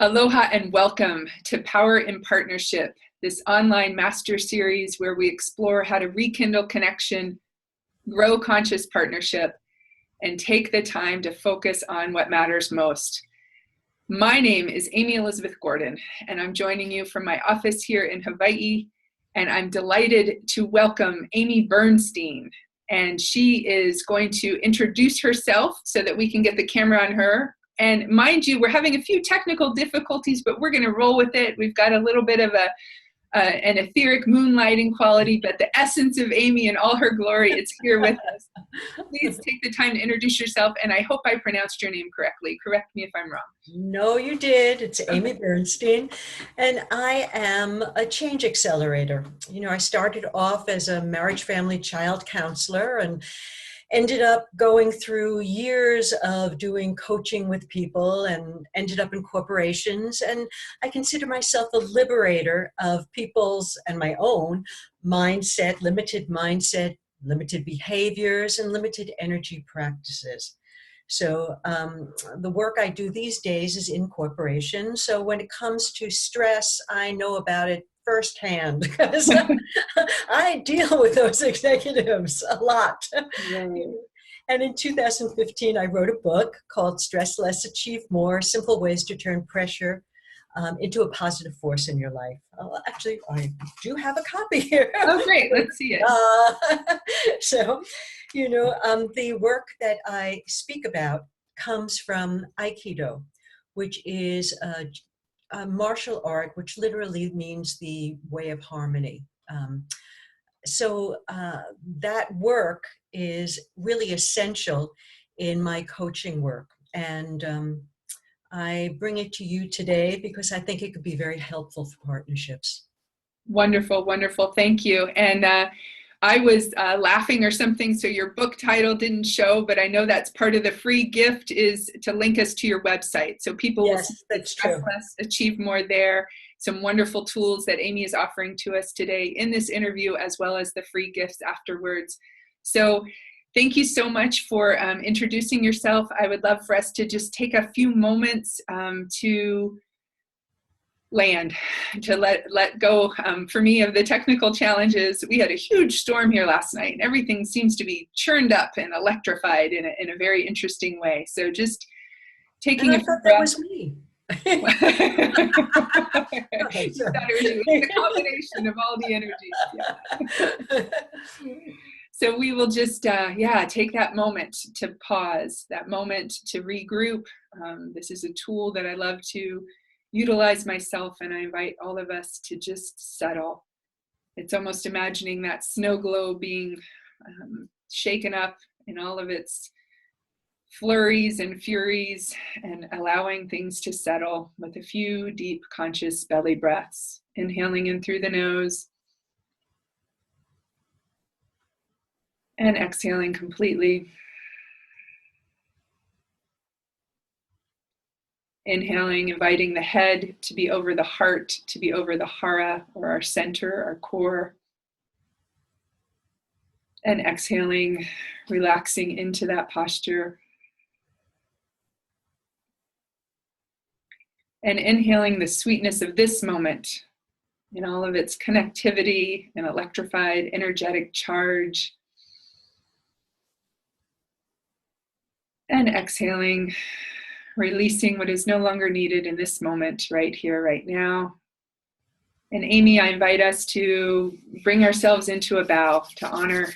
Aloha and welcome to Power in Partnership, this online master series where we explore how to rekindle connection, grow conscious partnership, and take the time to focus on what matters most. My name is Amy Elizabeth Gordon, and I'm joining you from my office here in Hawaii, and I'm delighted to welcome Aimee Bernstein. And she is going to introduce herself so that we can get the camera on her. And mind you, we're having a few technical difficulties, but we're going to roll with it. We've got a little bit of an etheric moonlighting quality, but the essence of Aimee in all her glory is here with us. Please take the time to introduce yourself, and I hope I pronounced your name correctly. Correct me if I'm wrong. No, you did. It's Aimee Bernstein, and I am a change accelerator. You know, I started off as a marriage, family, child counselor and ended up going through years of doing coaching with people and ended up in corporations. And I consider myself a liberator of people's and my own mindset, limited behaviors, and limited energy practices. So the work I do these days is in corporations. So when it comes to stress, I know about it firsthand because I deal with those executives a lot. Right. And in 2015, I wrote a book called Stress Less, Achieve More, Simple Ways to Turn Pressure into a Positive Force in Your Life. Actually, I do have a copy here. Oh, great. Let's see it. So, you know, the work that I speak about comes from Aikido, which is a martial art, which literally means the way of harmony. So that work is really essential in my coaching work. And I bring it to you today because I think it could be very helpful for partnerships. Wonderful, wonderful. Thank you. And I was laughing or something, so your book title didn't show, but I know that's part of the free gift is to link us to your website. So people will see that's true. Achieve More there. Some wonderful tools that Aimee is offering to us today in this interview, as well as the free gifts afterwards. So thank you so much for introducing yourself. I would love for us to just take a few moments to land, to let go for me of the technical challenges. We had a huge storm here last night, and everything seems to be churned up and electrified in a very interesting way. So just taking a thought that was me. You thought it was you. It's a combination of all the energies. Yeah. So we will just, take that moment to pause, that moment to regroup. This is a tool that I love to utilize myself, and I invite all of us to just settle. It's almost imagining that snow globe being shaken up in all of its flurries and furies, and allowing things to settle with a few deep conscious belly breaths, inhaling in through the nose and exhaling completely. Inhaling, inviting the head to be over the heart, to be over the hara, or our center, our core. And exhaling, relaxing into that posture. And inhaling the sweetness of this moment in all of its connectivity and electrified, energetic charge. And exhaling, releasing what is no longer needed in this moment, right here, right now. And Aimee, I invite us to bring ourselves into a bow to honor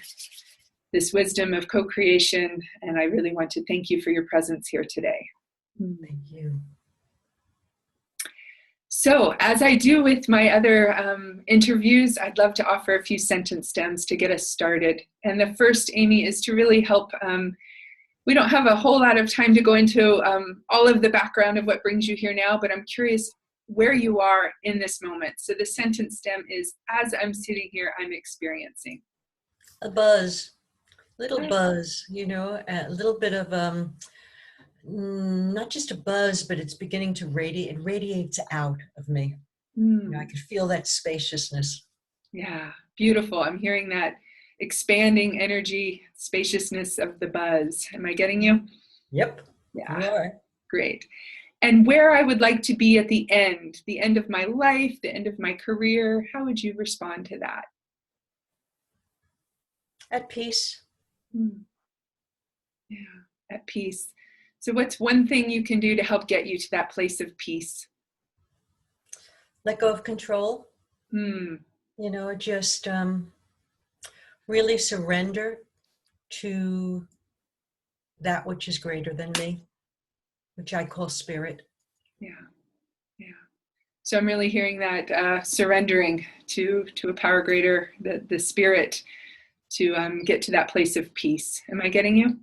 this wisdom of co-creation. And I really want to thank you for your presence here today. Thank you. So, as I do with my other interviews, I'd love to offer a few sentence stems to get us started. And the first, Aimee, is to really help. We don't have a whole lot of time to go into all of the background of what brings you here now, but I'm curious where you are in this moment. So the sentence stem is, as I'm sitting here, I'm experiencing. A buzz, little buzz, you know, a little bit of, not just a buzz, but it's beginning to radiate. It radiates out of me. You know, I could feel that spaciousness. Yeah, beautiful. I'm hearing that expanding energy, spaciousness of the buzz. Am I getting you? Yep. Yeah. You are. Great. and where I would like to be at the end of my life, the end of my career. How would you respond to that? At peace. Yeah, at peace. So what's one thing you can do to help get you to that place of peace? Let go of control. Hmm. Just really surrender to that which is greater than me, which I call spirit. Yeah, yeah. So I'm really hearing that surrendering to a power greater, the spirit, to get to that place of peace. Am I getting you?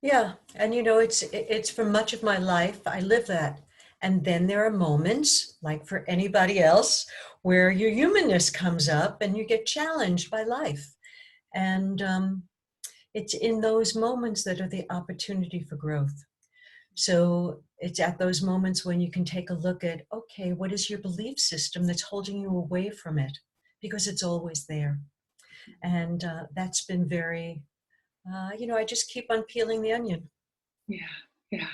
Yeah, and it's for much of my life I live that. And then there are moments, like for anybody else, where your humanness comes up and you get challenged by life. And it's in those moments that are the opportunity for growth. So it's at those moments when you can take a look at, okay, what is your belief system that's holding you away from it? Because it's always there. And that's been very, I just keep on peeling the onion. Yeah, yeah.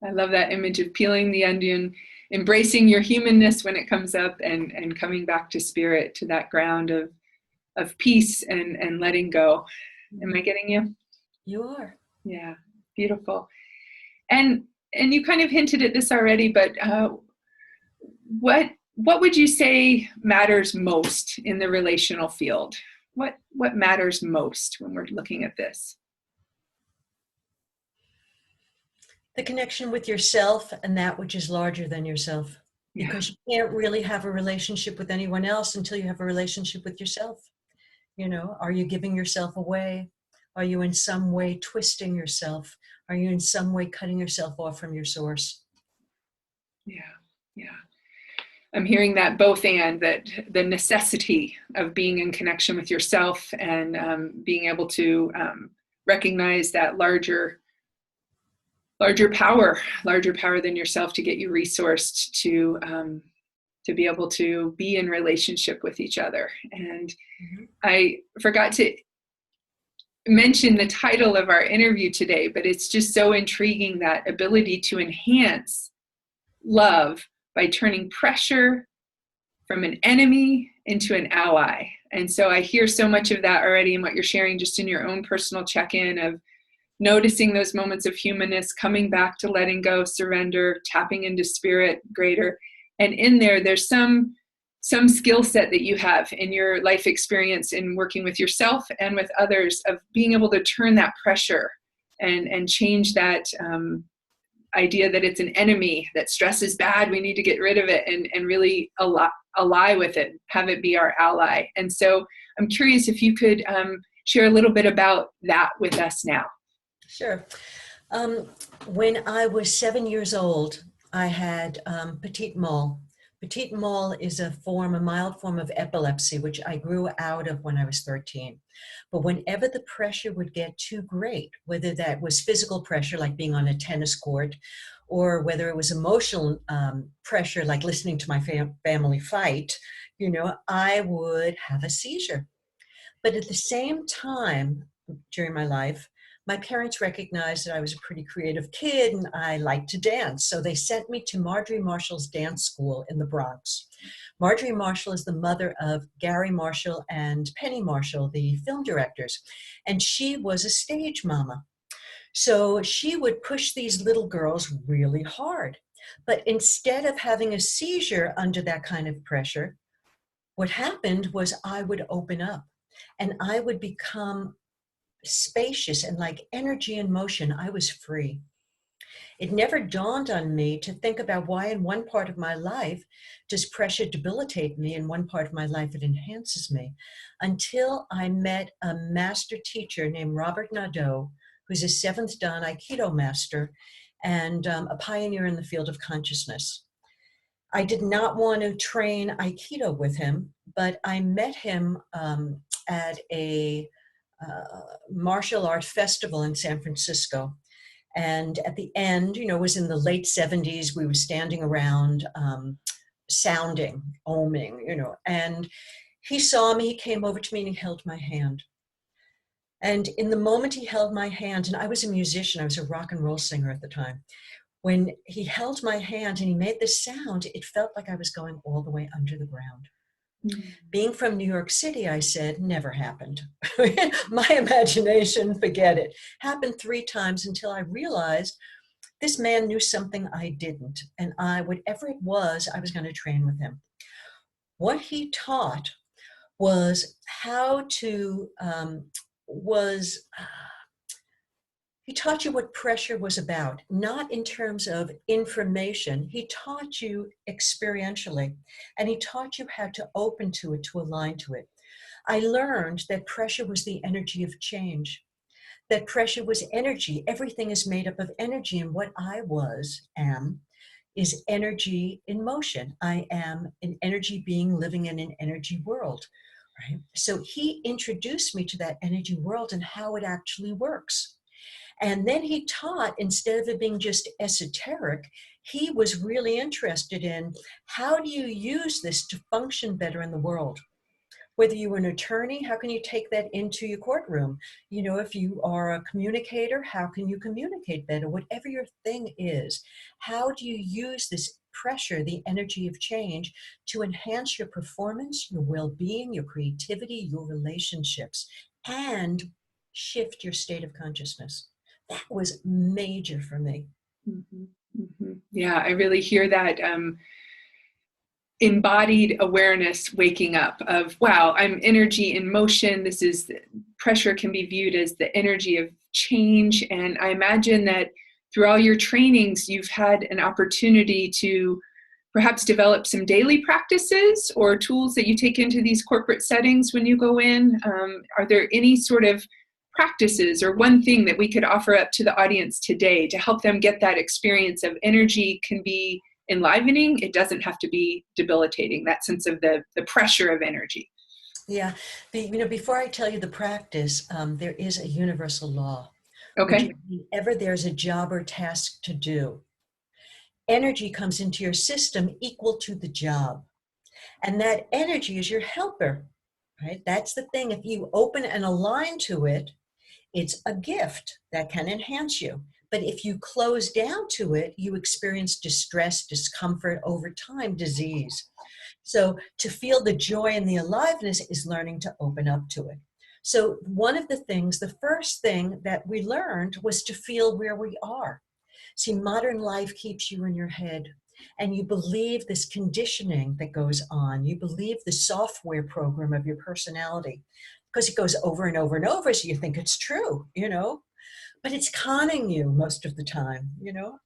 I love that image of peeling the onion, embracing your humanness when it comes up, and coming back to spirit, to that ground of peace and letting go. Am I getting you? You are. Yeah, beautiful. And you kind of hinted at this already, but what would you say matters most in the relational field? What matters most when we're looking at this? The connection with yourself and that which is larger than yourself. Yeah. Because you can't really have a relationship with anyone else until you have a relationship with yourself. Are you giving yourself away? Are you in some way twisting yourself? Are you in some way cutting yourself off from your source? Yeah, yeah. I'm hearing that both, and that the necessity of being in connection with yourself, and being able to recognize that larger power than yourself, to get you resourced to be able to be in relationship with each other. And I forgot to mention the title of our interview today, but it's just so intriguing, that ability to enhance love by turning pressure from an enemy into an ally. And so I hear so much of that already in what you're sharing, just in your own personal check-in of noticing those moments of humanness, coming back to letting go, surrender, tapping into spirit greater. And in there's some skill set that you have in your life experience in working with yourself and with others, of being able to turn that pressure and change that idea that it's an enemy, that stress is bad, we need to get rid of it, and really ally with it, have it be our ally. And so I'm curious if you could share a little bit about that with us now. Sure. When I was 7 years old, I had petit mal. Petit mal is a mild form of epilepsy, which I grew out of when I was 13. But whenever the pressure would get too great, whether that was physical pressure, like being on a tennis court, or whether it was emotional pressure, like listening to my family fight, I would have a seizure. But at the same time, during my life, my parents recognized that I was a pretty creative kid and I liked to dance. So they sent me to Marjorie Marshall's dance school in the Bronx. Marjorie Marshall is the mother of Gary Marshall and Penny Marshall, the film directors. And she was a stage mama. So she would push these little girls really hard. But instead of having a seizure under that kind of pressure, what happened was I would open up and I would become spacious and like energy in motion. I was free. It never dawned on me to think about why in one part of my life does pressure debilitate me, in one part of my life it enhances me, until I met a master teacher named Robert Nadeau, who's a seventh Dan Aikido master and a pioneer in the field of consciousness. I did not want to train Aikido with him, but I met him at a martial art festival in San Francisco. And at the end, it was in the late 70s, we were standing around sounding, oming, and he saw me, he came over to me and he held my hand. And in the moment he held my hand, and I was a musician, I was a rock and roll singer at the time. when he held my hand and he made this sound, it felt like I was going all the way under the ground. Being from New York City, I said, never happened. My imagination, forget it. Happened 3 times until I realized this man knew something I didn't. And whatever it was, I was going to train with him. What he taught was how to, he taught you what pressure was about, not in terms of information. He taught you experientially, and he taught you how to open to it, to align to it. I learned that pressure was the energy of change, that pressure was energy. Everything is made up of energy, and what I am is energy in motion. I am an energy being living in an energy world, right? So he introduced me to that energy world and how it actually works. And then he taught, instead of it being just esoteric, he was really interested in how do you use this to function better in the world? Whether you're an attorney, how can you take that into your courtroom? You know, if you are a communicator, how can you communicate better? Whatever your thing is, how do you use this pressure, the energy of change, to enhance your performance, your well-being, your creativity, your relationships, and shift your state of consciousness? That was major for me. Mm-hmm. Mm-hmm. Yeah, I really hear that embodied awareness waking up of, wow, I'm energy in motion. This is pressure can be viewed as the energy of change. And I imagine that through all your trainings, you've had an opportunity to perhaps develop some daily practices or tools that you take into these corporate settings when you go in. Are there any sort of practices or one thing that we could offer up to the audience today to help them get that experience of energy can be enlivening? It doesn't have to be debilitating, that sense of the pressure of energy. Yeah. Before I tell you the practice, there is a universal law, which Okay. whenever there's a job or task to do, energy comes into your system equal to the job. And that energy is your helper, right? That's the thing. If you open and align to it, it's a gift that can enhance you. But if you close down to it, you experience distress, discomfort, over time, disease. So to feel the joy and the aliveness is learning to open up to it. So one of the things, the first thing that we learned was to feel where we are. See, modern life keeps you in your head, and you believe this conditioning that goes on. You believe the software program of your personality because it goes over and over and over, so you think it's true, but it's conning you most of the time,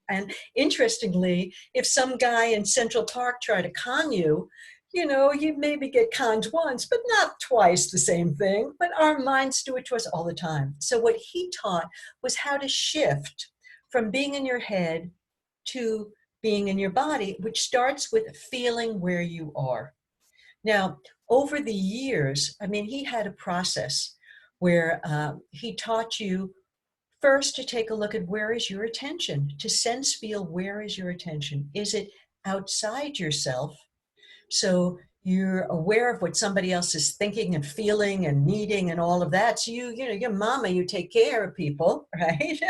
And interestingly, if some guy in Central Park tried to con you, you maybe get conned once, but not twice the same thing. But our minds do it to us all the time. So what he taught was how to shift from being in your head to being in your body, which starts with feeling where you are. Now, over the years, he had a process where he taught you first to take a look at where is your attention, to sense, feel, where is your attention? Is it outside yourself? So you're aware of what somebody else is thinking and feeling and needing and all of that. So you're mama, you take care of people, right?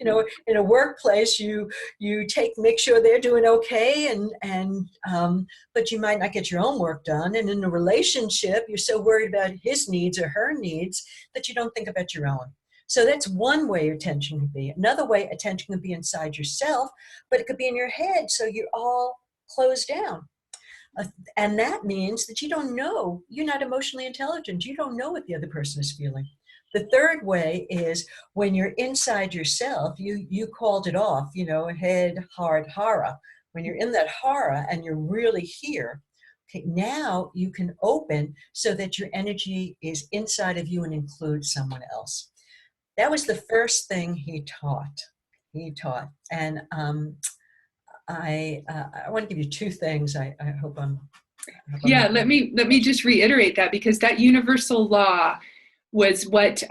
In a workplace, you make sure they're doing okay, but you might not get your own work done. And in a relationship, you're so worried about his needs or her needs that you don't think about your own. So that's one way attention can be. Another way attention can be inside yourself, but it could be in your head. So you're all closed down. And that means that you don't know, you're not emotionally intelligent. You don't know what the other person is feeling. The third way is when you're inside yourself, you called it off, head, heart, hara. When you're in that hara and you're really here, okay, now you can open so that your energy is inside of you and includes someone else. That was the first thing he taught. And I want to give you 2 things. I hope I'm. Yeah, let me just reiterate that, because that universal law was what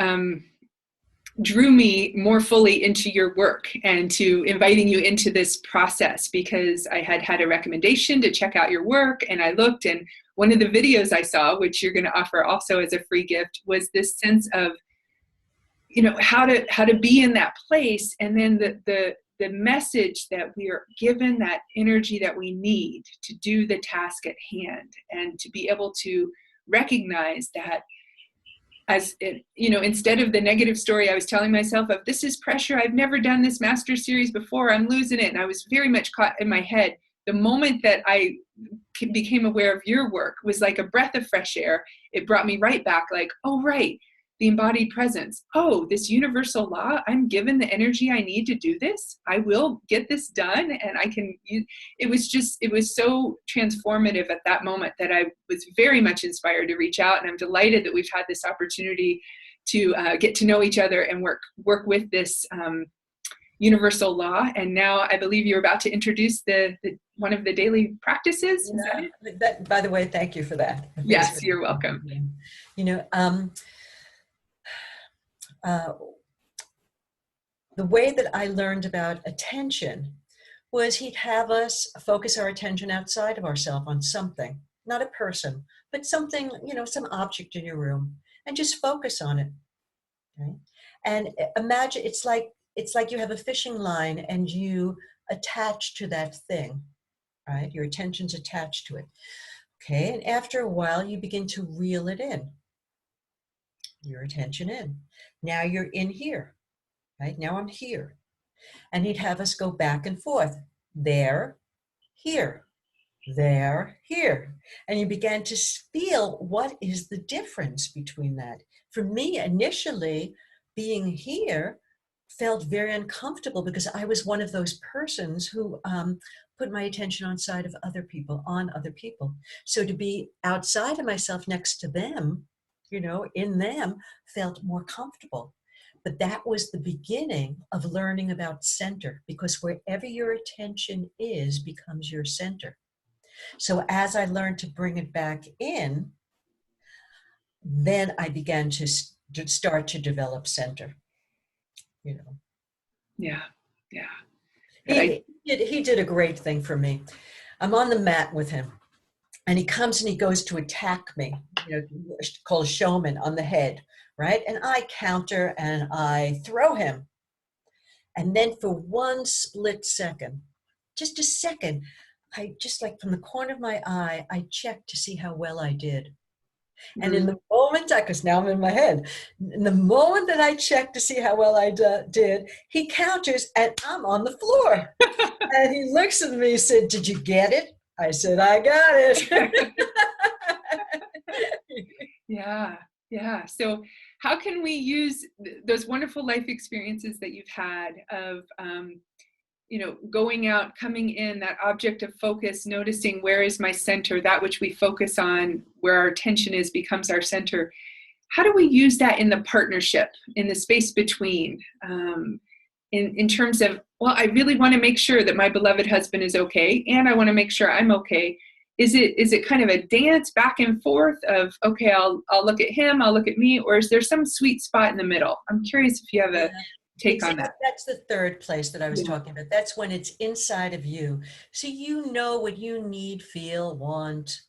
drew me more fully into your work and to inviting you into this process, because I had a recommendation to check out your work, and I looked, and one of the videos I saw, which you're going to offer also as a free gift, was this sense of how to be in that place, and then the the message that we are given that energy that we need to do the task at hand, and to be able to recognize that as it, instead of the negative story I was telling myself of, this is pressure, I've never done this master series before, I'm losing it. And I was very much caught in my head. The moment that I became aware of your work was like a breath of fresh air. It brought me right back, like, oh, right, the embodied presence. Oh, this universal law, I'm given the energy I need to do this. I will get this done. And I can use, it was so transformative at that moment that I was very much inspired to reach out. And I'm delighted that we've had this opportunity to get to know each other and work with this universal law. And now I believe you're about to introduce the one of the daily practices. Is that it? That, by the way, thank you for that. Yes, you're welcome. The way that I learned about attention was he'd have us focus our attention outside of ourselves on something, not a person, but something, some object in your room, and just focus on it. Okay? And imagine it's like you have a fishing line and you attach to that thing, right? Your attention's attached to it. Okay, and after a while, you begin to reel it in. Your attention in. Now you're in here, right? Now I'm here. And he'd have us go back and forth. There, here, there, here. And you began to feel, what is the difference between that? For me, initially, being here felt very uncomfortable because I was one of those persons who put my attention on other people. So to be outside of myself next to them, in them, felt more comfortable. But that was the beginning of learning about center, because wherever your attention is becomes your center. So as I learned to bring it back in, then I began to start to develop center. Yeah. He did a great thing for me. I'm on the mat with him, and he comes and he goes to attack me, called a showman, on the head, right? And I counter and I throw him. And then for one split second, just a second, I just, like from the corner of my eye, I checked to see how well I did. And in the moment, because now I'm in my head, in the moment that I checked to see how well I did, he counters and I'm on the floor. And he looks at me and said, "Did you get it?" I said, "I got it." Yeah. So how can we use those wonderful life experiences that you've had of, going out, coming in, that object of focus, noticing where is my center, that which we focus on, where our attention is becomes our center. How do we use that in the partnership, in the space between, in terms of, well, I really want to make sure that my beloved husband is okay, and I want to make sure I'm okay. Is it kind of a dance back and forth of, okay, I'll look at him, I'll look at me, or is there some sweet spot in the middle? I'm curious if you have a take on that. That's the third place that I was talking about. That's when it's inside of you. So you know what you need, feel, want,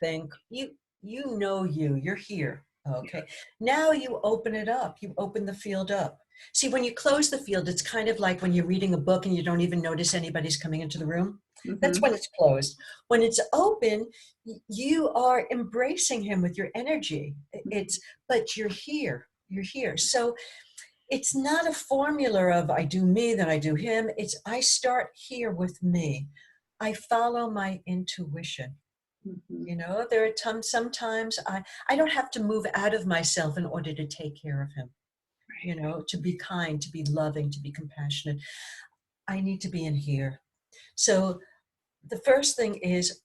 think. You're here. Okay. Now you open it up. You open the field up. See, when you close the field, it's kind of like when you're reading a book and you don't even notice anybody's coming into the room. Mm-hmm. That's when it's closed. When it's open, you are embracing him with your energy. But you're here. You're here. So it's not a formula of I do me, then I do him. It's I start here with me. I follow my intuition. Mm-hmm. There are sometimes I don't have to move out of myself in order to take care of him. Right. To be kind, to be loving, to be compassionate. I need to be in here. So the first thing is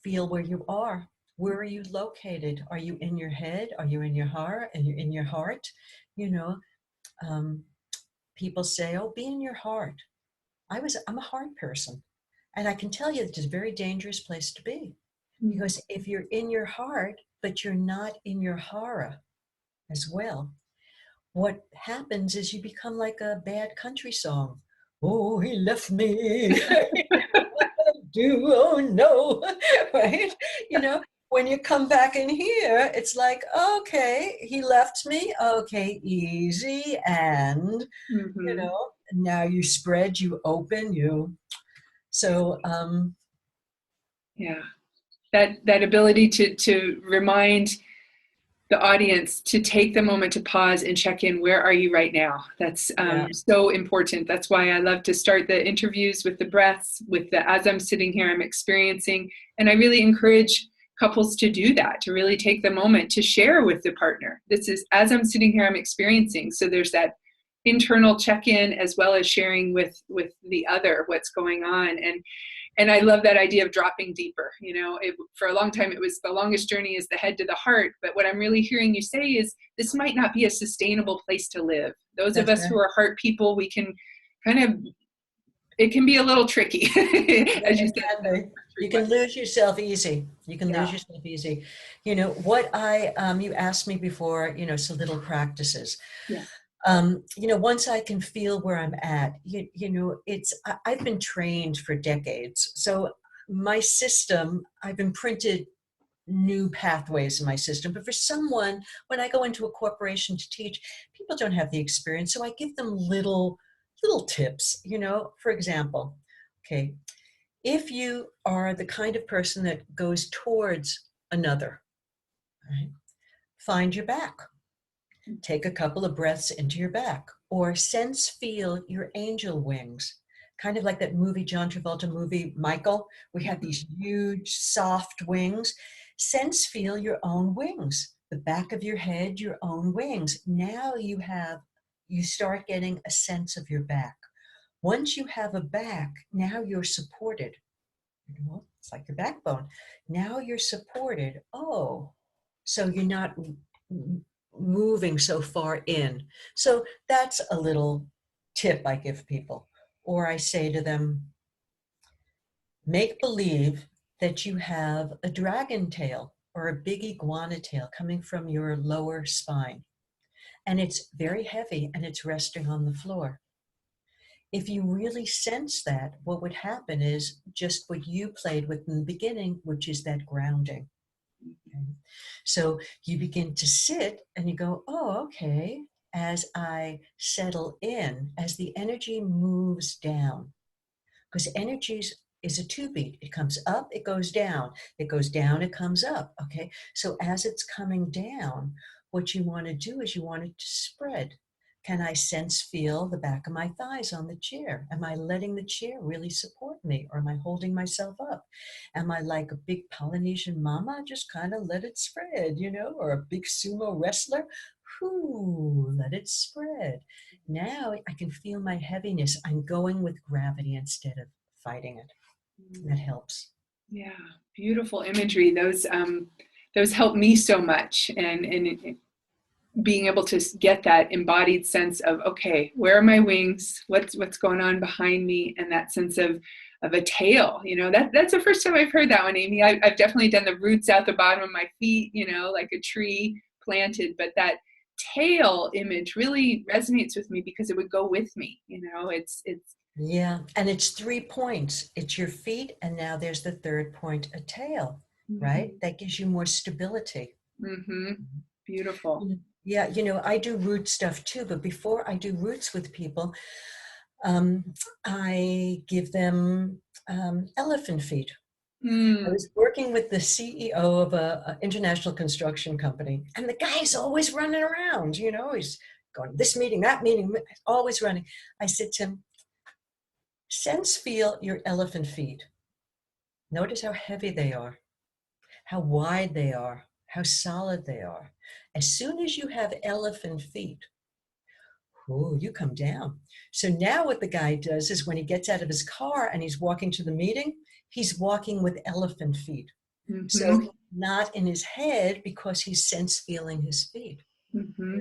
feel where you are. Where are you located? Are you in your head? Are you in your heart? And you're in your heart? People say, "Oh, be in your heart." I'm a heart person, and I can tell you it's a very dangerous place to be, because if you're in your heart but you're not in your hara as well, what happens is you become like a bad country song. "Oh, he left me." What do I do? Oh no. Right? When you come back in here, it's like, okay, he left me. Okay, easy. And, Now you spread, you open, so Yeah. That ability to remind the audience to take the moment to pause and check in. Where are you right now? That's yeah, so important. That's why I love to start the interviews with the breaths, with the as I'm sitting here, I'm experiencing. And I really encourage couples to do that, to really take the moment to share with the partner. This is as I'm sitting here, I'm experiencing. So there's that internal check-in as well as sharing with the other what's going on. And I love that idea of dropping deeper. For a long time, it was the longest journey is the head to the heart. But what I'm really hearing you say is this might not be a sustainable place to live. Those of that's us who right. are heart people, we can kind of, it can be a little tricky, as you It said. can be. You can lose yourself easy. You can Yeah. lose yourself easy. You asked me before, so little practices. Yeah. Once I can feel where I'm at, I've been trained for decades. So my system, I've imprinted new pathways in my system. But for someone, when I go into a corporation to teach, people don't have the experience. So I give them little tips, for example, okay, if you are the kind of person that goes towards another, right, find your back. Take a couple of breaths into your back, or feel your angel wings. Kind of like that movie, John Travolta movie, Michael. We have these huge, soft wings. Feel your own wings. The back of your head, your own wings. Now you start getting a sense of your back. Once you have a back, now you're supported. It's like your backbone. Now you're supported. Oh, so you're not moving so far in. So that's a little tip I give people. Or I say to them, make believe that you have a dragon tail or a big iguana tail coming from your lower spine. And it's very heavy and it's resting on the floor. If you really sense that, what would happen is just what you played with in the beginning, which is that grounding. Okay? So you begin to sit and you go, oh, okay, as I settle in, as the energy moves down, because energy is a two beat. It comes up, it goes down. It goes down, it comes up. Okay. So as it's coming down, what you want to do is you want it to spread. Can I feel the back of my thighs on the chair? Am I letting the chair really support me? Or am I holding myself up? Am I like a big Polynesian mama? Just kind of let it spread, or a big sumo wrestler? Whoo, let it spread. Now I can feel my heaviness. I'm going with gravity instead of fighting it. That helps. Yeah, beautiful imagery. Those help me so much, and being able to get that embodied sense of, okay, where are my wings? What's going on behind me? And that sense of a tail. That's the first time I've heard that one, Aimee. I've definitely done the roots out the bottom of my feet, like a tree planted, but that tail image really resonates with me because it would go with me. It's Yeah, and it's 3 points. It's your feet, and now there's the third point, a tail, right? That gives you more stability. Mm-hmm. Beautiful. Yeah, I do root stuff too, but before I do roots with people, I give them elephant feet. I was working with the CEO of an international construction company, and the guy's always running around, he's going this meeting, that meeting, always running. I said to him, feel your elephant feet. Notice how heavy they are, how wide they are, how solid they are. As soon as you have elephant feet, oh, you come down. So now what the guy does is when he gets out of his car and he's walking to the meeting, he's walking with elephant feet. Mm-hmm. So not in his head because he's feeling his feet. Mm-hmm.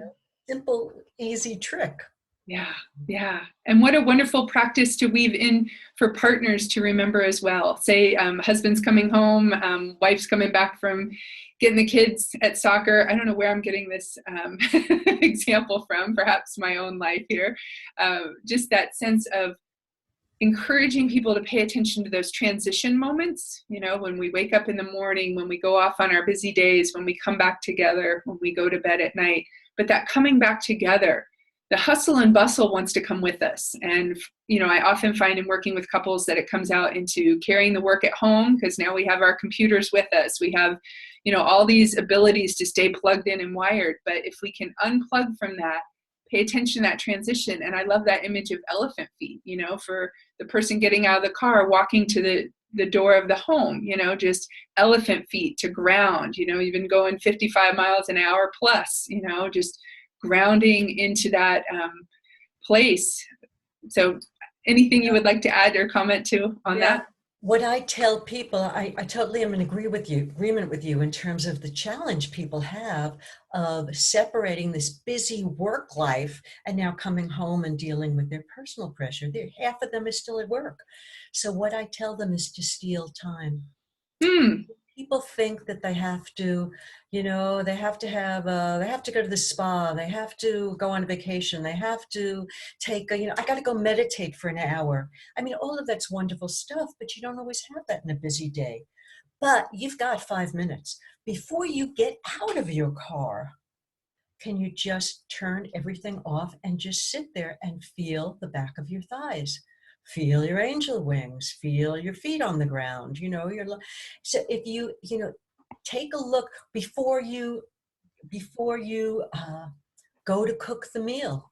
Simple, easy trick. Yeah, yeah. And what a wonderful practice to weave in for partners to remember as well. Say husband's coming home, wife's coming back from getting the kids at soccer. I don't know where I'm getting this example from, perhaps my own life here. Just that sense of encouraging people to pay attention to those transition moments, when we wake up in the morning, when we go off on our busy days, when we come back together, when we go to bed at night, but that coming back together, the hustle and bustle wants to come with us. And, I often find in working with couples that it comes out into carrying the work at home, because now we have our computers with us. We have, all these abilities to stay plugged in and wired. But if we can unplug from that, pay attention to that transition. And I love that image of elephant feet, for the person getting out of the car, walking to the door of the home, just elephant feet to ground, even going 55 miles an hour plus, just grounding into that place. So anything you would like to add or comment to on that? What I tell people, I totally am in agreement with you in terms of the challenge people have of separating this busy work life and now coming home and dealing with their personal pressure. Half of them is still at work. So what I tell them is to steal time. People think that they have to, they have to go to the spa, they have to go on vacation, they have to take I got to go meditate for an hour. I mean, all of that's wonderful stuff, but you don't always have that in a busy day. But you've got 5 minutes before you get out of your car. Can you just turn everything off and just sit there and feel the back of your thighs? Feel your angel wings, feel your feet on the ground, so if you take a look before you go to cook the meal,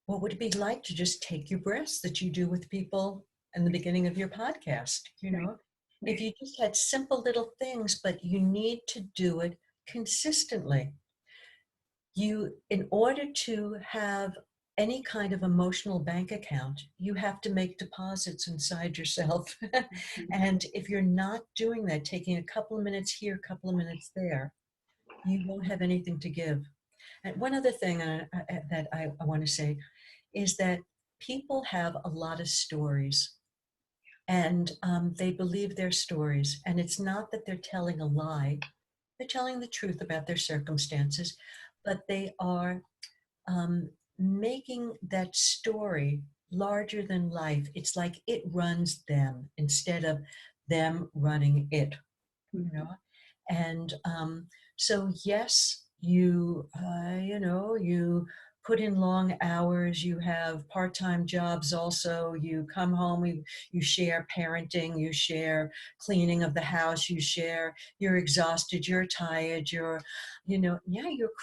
what would it be like to just take your breaths that you do with people in the beginning of your podcast? If you just had simple little things, but you need to do it consistently. In order to have any kind of emotional bank account, you have to make deposits inside yourself. And if you're not doing that, taking a couple of minutes here, a couple of minutes there, you won't have anything to give. And one other thing that I want to say is that people have a lot of stories, and they believe their stories. And it's not that they're telling a lie. They're telling the truth about their circumstances, but they are making that story larger than life. It's like it runs them instead of them running it, And so yes, you put in long hours, you have part-time jobs also, you come home, you share parenting, you share cleaning of the house, you're exhausted, you're tired, you're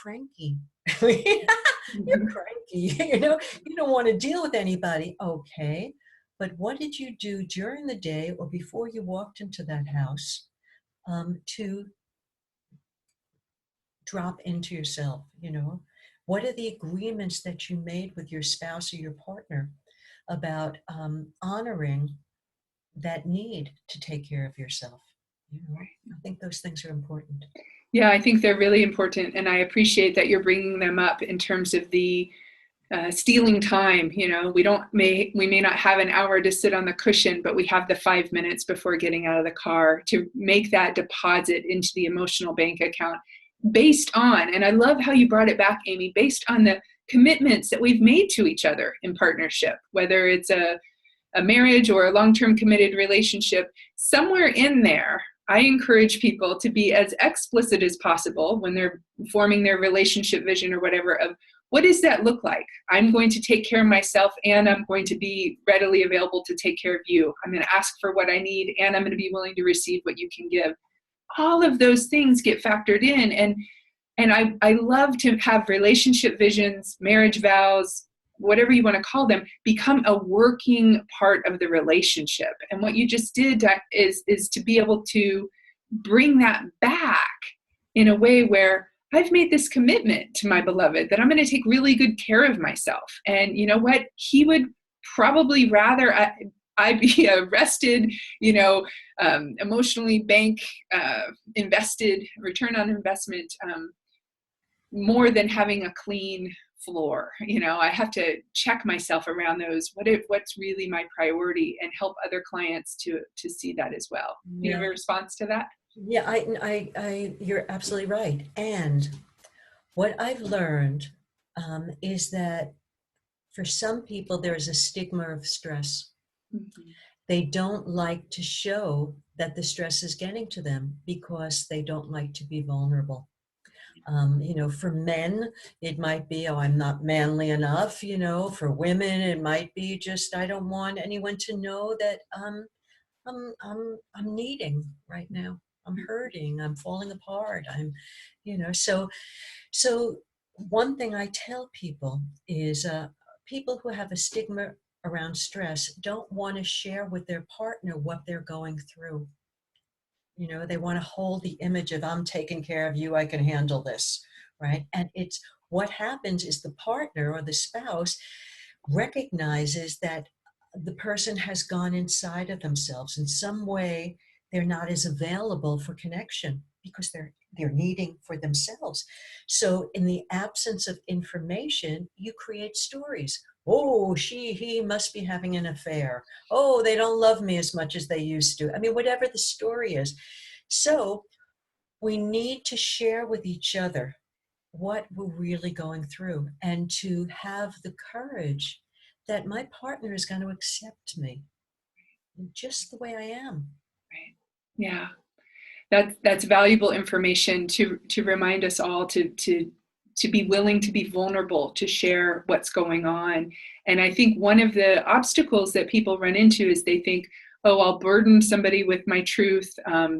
cranky. You're cranky, you don't want to deal with anybody. Okay, but what did you do during the day or before you walked into that house to drop into yourself? What are the agreements that you made with your spouse or your partner about honoring that need to take care of yourself? I think those things are important. Yeah, I think they're really important, and I appreciate that you're bringing them up in terms of the stealing time. We may not have an hour to sit on the cushion, but we have the 5 minutes before getting out of the car to make that deposit into the emotional bank account based on, and I love how you brought it back, Aimee, based on the commitments that we've made to each other in partnership, whether it's a marriage or a long-term committed relationship. Somewhere in there, I encourage people to be as explicit as possible when they're forming their relationship vision or whatever of, what does that look like? I'm going to take care of myself, and I'm going to be readily available to take care of you. I'm going to ask for what I need, and I'm going to be willing to receive what you can give. All of those things get factored in. And I love to have relationship visions, marriage vows, whatever you want to call them, become a working part of the relationship. And what you just did is to be able to bring that back in a way where I've made this commitment to my beloved that I'm going to take really good care of myself. And you know what? He would probably rather I be rested, emotionally bank invested, return on investment, more than having a clean floor. I have to check myself around those. What's really my priority, and help other clients to see that as well. Do you have a response to that? Yeah, I you're absolutely right. And what I've learned is that for some people, there is a stigma of stress. Mm-hmm. They don't like to show that the stress is getting to them because they don't like to be vulnerable. For men, it might be, oh, I'm not manly enough. For women, it might be just, I don't want anyone to know that I'm needing right now. I'm hurting. I'm falling apart. So one thing I tell people is people who have a stigma around stress don't want to share with their partner what they're going through. They want to hold the image of, I'm taking care of you, I can handle this, right? And it's what happens is the partner or the spouse recognizes that the person has gone inside of themselves in some way. They're not as available for connection because they're needing for themselves. So in the absence of information, you create stories. Oh, he must be having an affair. Oh, they don't love me as much as they used to. I mean, whatever the story is. So we need to share with each other what we're really going through and to have the courage that my partner is going to accept me just the way I am. Right. Yeah. That's valuable information to remind us all to be willing to be vulnerable, to share what's going on. And I think one of the obstacles that people run into is they think, oh, I'll burden somebody with my truth.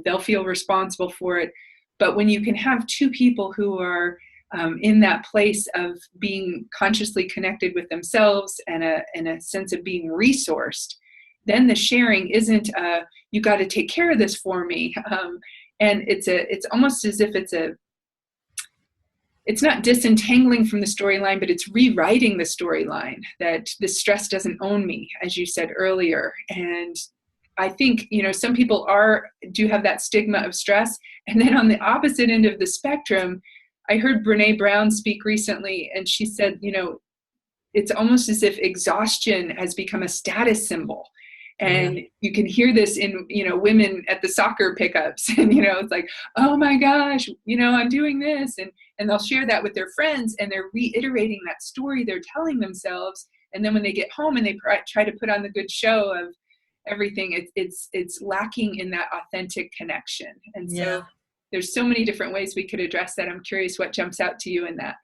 They'll feel responsible for it. But when you can have two people who are in that place of being consciously connected with themselves and a sense of being resourced, then the sharing isn't you got to take care of this for me. And it's almost as if it's not disentangling from the storyline, but it's rewriting the storyline, that the stress doesn't own me, as you said earlier. And I think, some people do have that stigma of stress. And then on the opposite end of the spectrum, I heard Brene Brown speak recently, and she said, it's almost as if exhaustion has become a status symbol. And you can hear this in, women at the soccer pickups. And, it's like, oh my gosh, I'm doing this. And they'll share that with their friends, and they're reiterating that story they're telling themselves. And then when they get home and they try to put on the good show of everything, it's lacking in that authentic connection. And so there's so many different ways we could address that. I'm curious what jumps out to you in that.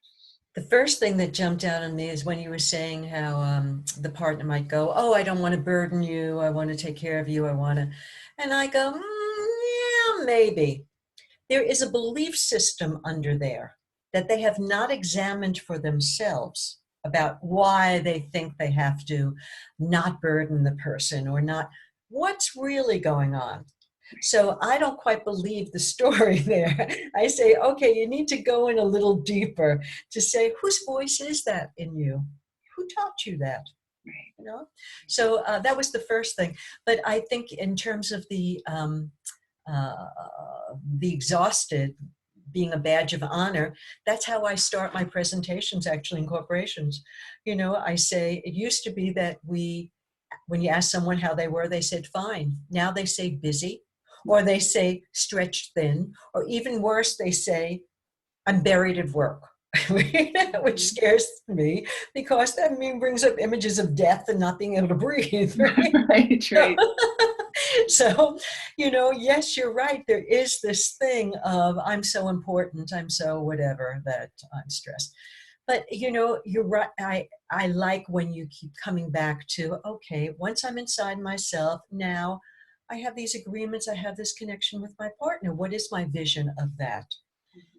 The first thing that jumped out on me is when you were saying how the partner might go, oh, I don't want to burden you. I want to take care of you. And I go, yeah, maybe. There is a belief system under there that they have not examined for themselves about why they think they have to not burden the person or not. What's really going on? So I don't quite believe the story there. I say, okay, you need to go in a little deeper to say, whose voice is that in you? Who taught you that? So that was the first thing. But I think in terms of the exhausted being a badge of honor, that's how I start my presentations actually in corporations. I say, it used to be that when you ask someone how they were, they said fine. Now they say busy, or they say stretched thin, or even worse, they say I'm buried at work, which scares me because that brings up images of death and not being able to breathe. Right. So, yes, you're right. There is this thing of I'm so important, I'm so whatever, that I'm stressed. But, you're right. I like when you keep coming back to, okay, once I'm inside myself, now I have these agreements, I have this connection with my partner. What is my vision of that?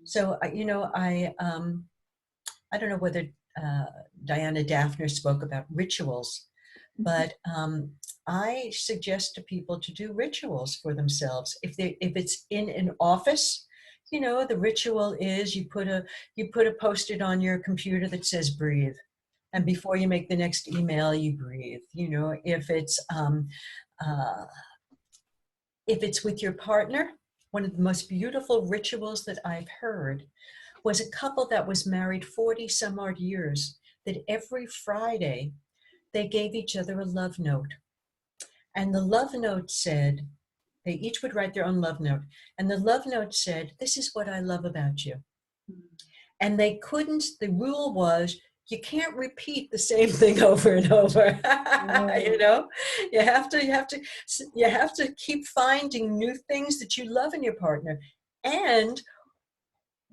So, I don't know whether Diana Daphner spoke about rituals, but I suggest to people to do rituals for themselves. If it's in an office, the ritual is you put a Post-it on your computer that says breathe. And before you make the next email, you breathe. If it's with your partner, one of the most beautiful rituals that I've heard was a couple that was married 40 some odd years, that every Friday they gave each other a love note. And the love note said, they each would write their own love note. And the love note said, this is what I love about you. And the rule was, you can't repeat the same thing over and over. You have to keep finding new things that you love in your partner. And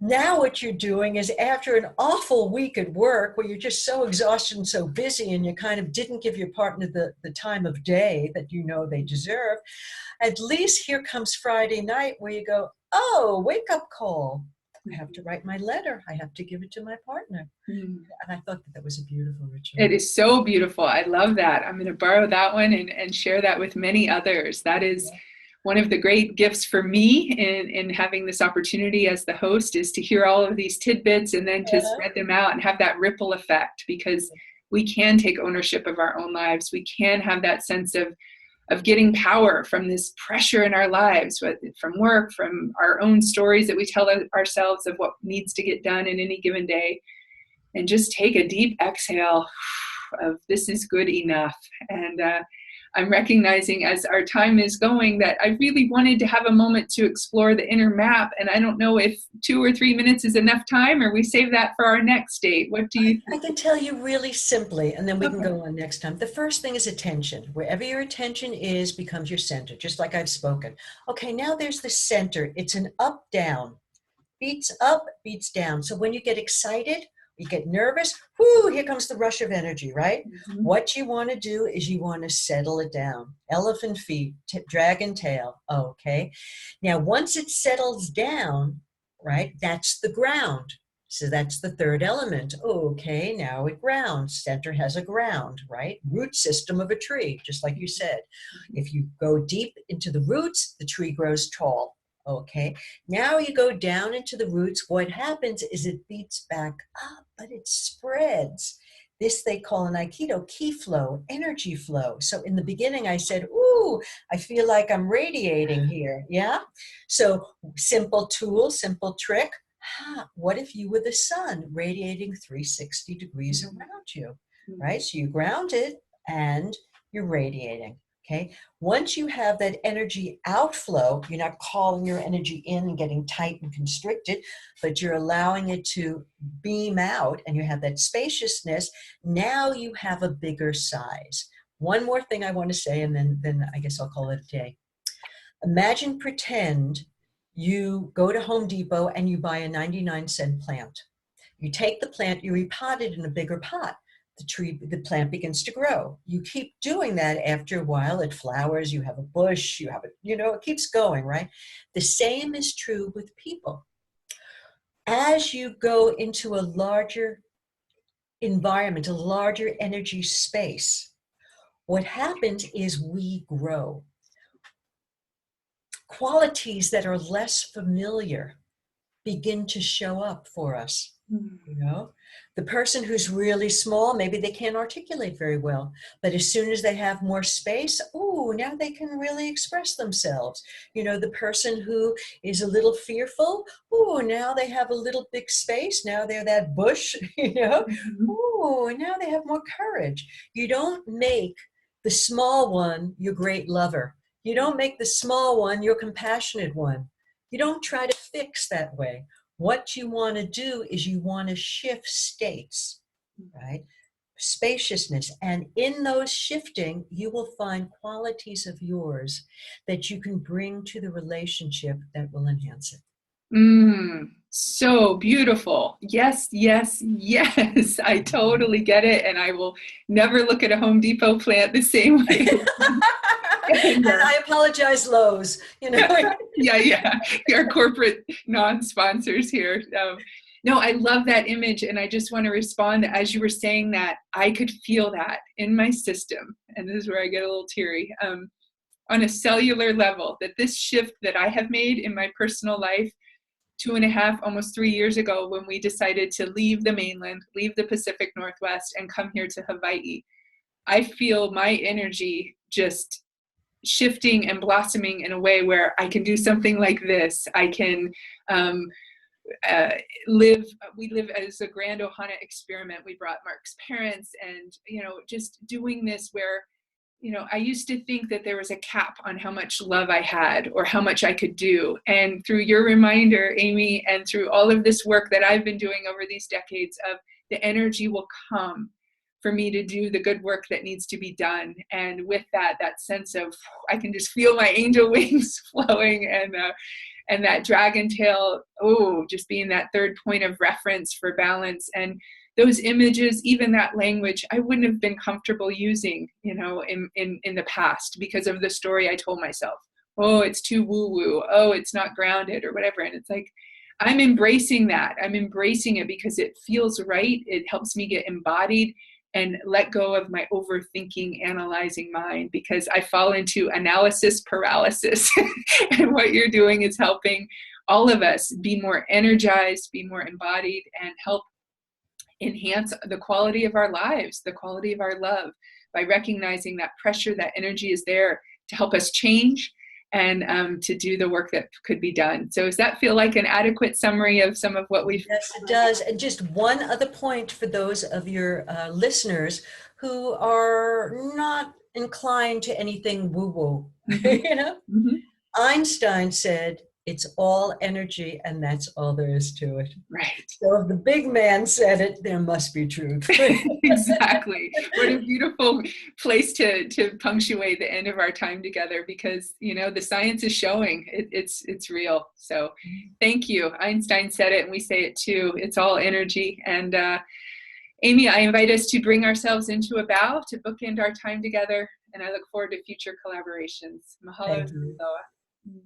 Now what you're doing is, after an awful week at work where you're just so exhausted and so busy and you kind of didn't give your partner the time of day that you know they deserve, at least here comes Friday night where you go, oh, wake up call. I have to write my letter. I have to give it to my partner. Mm. And I thought that was a beautiful ritual. It is so beautiful. I love that. I'm going to borrow that one and share that with many others. That is one of the great gifts for me in having this opportunity as the host, is to hear all of these tidbits and then to spread them out and have that ripple effect, because we can take ownership of our own lives. We can have that sense of getting power from this pressure in our lives, from work, from our own stories that we tell ourselves of what needs to get done in any given day, and just take a deep exhale of this is good enough. And I'm recognizing as our time is going that I really wanted to have a moment to explore the inner map. And I don't know if 2 or 3 minutes is enough time, or we save that for our next date. What do you think? I can tell you really simply, and then we can go on next time. The first thing is attention. Wherever your attention is becomes your center, just like I've spoken. Okay, now there's the center. It's an up-down. Beats up, beats down. So when you get excited, you get nervous, whoo, here comes the rush of energy, right? Mm-hmm. What you want to do is you want to settle it down. Elephant feet, dragon tail. Okay. Now, once it settles down, right, that's the ground. So that's the third element. Okay, now it grounds. Center has a ground, right? Root system of a tree, just like you said. If you go deep into the roots, the tree grows tall. Okay, now you go down into the roots. What happens is it beats back up, but it spreads. This they call in Aikido ki flow, energy flow. So in the beginning I said, ooh, I feel like I'm radiating here. Yeah. So simple tool, simple trick. What if you were the sun radiating 360 degrees around you, right? So you grounded and you're radiating. Okay. Once you have that energy outflow, you're not calling your energy in and getting tight and constricted, but you're allowing it to beam out, and you have that spaciousness. Now you have a bigger size. One more thing I want to say, and then I guess I'll call it a day. Imagine, pretend you go to Home Depot and you buy a 99-cent plant. You take the plant, you repot it in a bigger pot. The plant begins to grow. You keep doing that. After a while, it flowers, you have a bush, you have it keeps going, right? The same is true with people. As you go into a larger environment, a larger energy space, what happens is we grow. Qualities that are less familiar begin to show up for us. The person who's really small, maybe they can't articulate very well, but as soon as they have more space, now they can really express themselves. The person who is a little fearful, now they have a little big space. Now they're that bush, now they have more courage. You don't make the small one your great lover. You don't make the small one your compassionate one. You don't try to fix that way. What you want to do is you want to shift states, right? Spaciousness. And in those shifting, you will find qualities of yours that you can bring to the relationship that will enhance it. So beautiful. Yes, yes, yes. I totally get it. And I will never look at a Home Depot plant the same way. And I apologize, Lowe's. Yeah. Our corporate non-sponsors here. No, I love that image. And I just want to respond that as you were saying that, I could feel that in my system. And this is where I get a little teary. On a cellular level, that this shift that I have made in my personal life 2.5, almost 3 years ago, when we decided to leave the mainland, leave the Pacific Northwest, and come here to Hawaii, I feel my energy just shifting and blossoming in a way where I can do something like this. I can we live as a grand Ohana experiment. We brought Mark's parents, and just doing this where I used to think that there was a cap on how much love I had or how much I could do. And through your reminder, Aimee, and through all of this work that I've been doing over these decades of the energy will come for me to do the good work that needs to be done. And with that, that sense of, I can just feel my angel wings flowing, and that dragon tail, oh, just being that third point of reference for balance. And those images, even that language, I wouldn't have been comfortable using, you know, in the past because of the story I told myself. Oh, it's too woo-woo. Oh, it's not grounded or whatever. And it's like, I'm embracing that. I'm embracing it because it feels right. It helps me get embodied and let go of my overthinking, analyzing mind, because I fall into analysis paralysis. And what you're doing is helping all of us be more energized, be more embodied, and help enhance the quality of our lives, the quality of our love, by recognizing that pressure, that energy is there to help us change and to do the work that could be done. So does that feel like an adequate summary of some of what we've... Yes, it does. And just one other point for those of your listeners who are not inclined to anything woo-woo. Mm-hmm. You know, Mm-hmm. Einstein said, it's all energy, and that's all there is to it. Right. So if the big man said it, there must be truth. Exactly. What a beautiful place to punctuate the end of our time together, because, you know, the science is showing it's real. So thank you. Einstein said it, and we say it too. It's all energy. And Aimee, I invite us to bring ourselves into a bow to bookend our time together, and I look forward to future collaborations. Mahalo. Thank you.